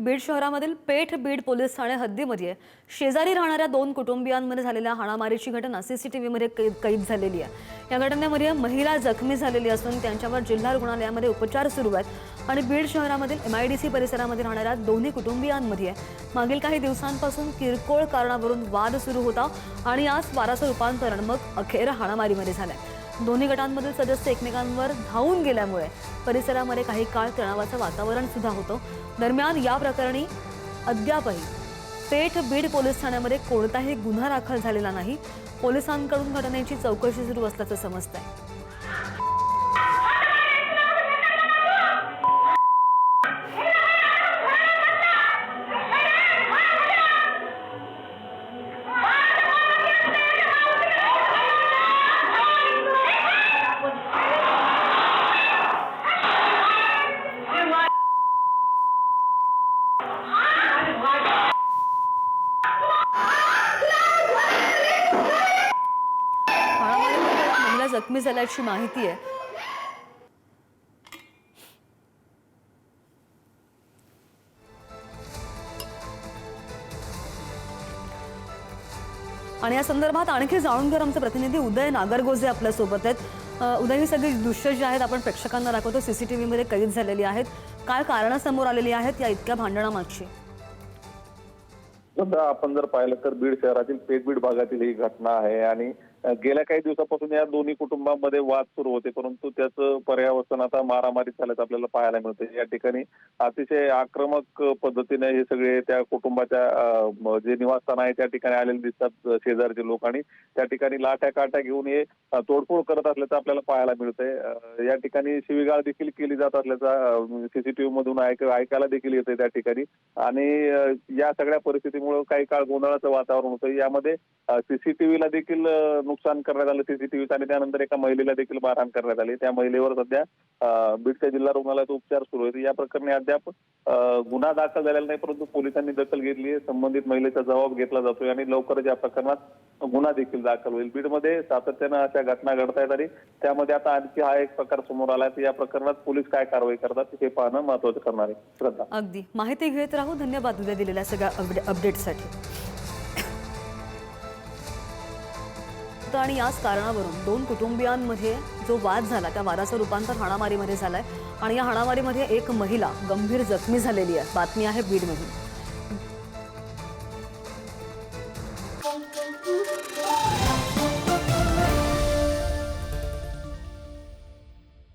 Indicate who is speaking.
Speaker 1: बीड शहरामधील पेठ बीड पोलीस ठाणे हद्दीमध्ये शेजारी राहणाऱ्या 2 कुटुंबियांमध्ये झालेल्या हाणामारीची घटना सीसीटीव्हीमध्ये कैद झालेली आहे। या घटनेमध्ये महिला जखमी झालेली असून त्यांच्यावर जिल्हा रुग्णालयामध्ये उपचार सुरू आहेत आणि बीड शहरामधील एमआयडीसी परिसरामध्ये राहणाऱ्या दोन्ही कुटुंबियांमध्ये मागील काही दिवसांपासून किरकोळ कारणावरून वाद सुरू होता आणि आज वादाचं रूपांतरण मग अखेर हाणामारीमध्ये झालंय। दोन्ही गटांमधील सदस्य एकमेकांवर धावून गेल्यामुळे परिसरामध्ये काही काळ तणावाचं वातावरण सुद्धा होतं। दरम्यान या प्रकरणी अद्यापही पेठ बीड पोलीस ठाण्यामध्ये कोणताही गुन्हा दाखल झालेला नाही। पोलिसांकडून घटनेची चौकशी सुरू असल्याचं समजतंय। महिला जखमी झाल्याची माहिती आहे। आणि या संदर्भात आणखी जाणून घेणार आमचे प्रतिनिधी उदय नागरगोजे आपल्या सोबत आहेत। उदय, ही सगळी दृश्य जी आहेत आपण प्रेक्षकांना दाखवतो, सीसीटीव्ही मध्ये कैद झालेली आहेत, काय कारणं समोर आलेली आहेत या इतक्या भांडणामागची?
Speaker 2: आपण जर पाहिलं तर बीड शहरातील पेठ बीड भागातील ही घटना आहे आणि गेल्या काही दिवसापासून या दोन्ही कुटुंबांमध्ये वाद सुरू होते, परंतु त्याचं पर्यावसन आता मारामारी झाल्याचं आपल्याला पाहायला मिळते। या ठिकाणी अतिशय आक्रमक पद्धतीने हे सगळे त्या कुटुंबाच्या जे निवासस्थान आहे त्या ठिकाणी आलेले दिसतात शेजारचे लोक, आणि त्या ठिकाणी लाठ्या काठ्या घेऊन हे तोडफोड करत असल्याचं आपल्याला पाहायला मिळतंय। या ठिकाणी शिवीगाळ देखील केली जात असल्याचा सीसीटीव्ही मधून ऐकायला देखील येते त्या ठिकाणी। आणि या सगळ्या परिस्थितीमुळे काही काळ गोंधळाचं वातावरण होतं। यामध्ये सीसीटीव्हीला देखील नुकसान करण्यात आलं सीसीटीव्हीचं, आणि त्यानंतर एका महिलेला देखील मारहाण करण्यात आली। त्या महिलेवर सध्या बीडच्या जिल्हा रुग्णालयात उपचार सुरू आहेत। या प्रकरणी अद्याप गुन्हा दाखल झालेला नाही, परंतु पोलिसांनी दखल घेतली आहे। संबंधित महिलेचा जबाब घेतला जातोय आणि लवकरच या प्रकरणात गुन्हा देखील दाखल होईल। बीडमध्ये सातत्यानं अशा घटना घडतायत आणि त्यामध्ये आता आणखी हा एक प्रकार समोर आला आहे। या प्रकरणात पोलीस काय कारवाई करतात हे पाहणं महत्त्वाचं ठरणार आहे। श्रद्धा,
Speaker 1: अगदी माहिती घेत राहू। धन्यवाद उद्या दिलेल्या सगळ्या अपडेट्ससाठी। आणि याच कारणावरून 2 कुटुंबियांमध्ये जो वाद झाला त्या वादाचं रूपांतर हाणामारीमध्ये झालंय आणि या हाणामारीमध्ये एक महिला गंभीर जखमी झालेली आहे। बातमी आहे बीडमधून।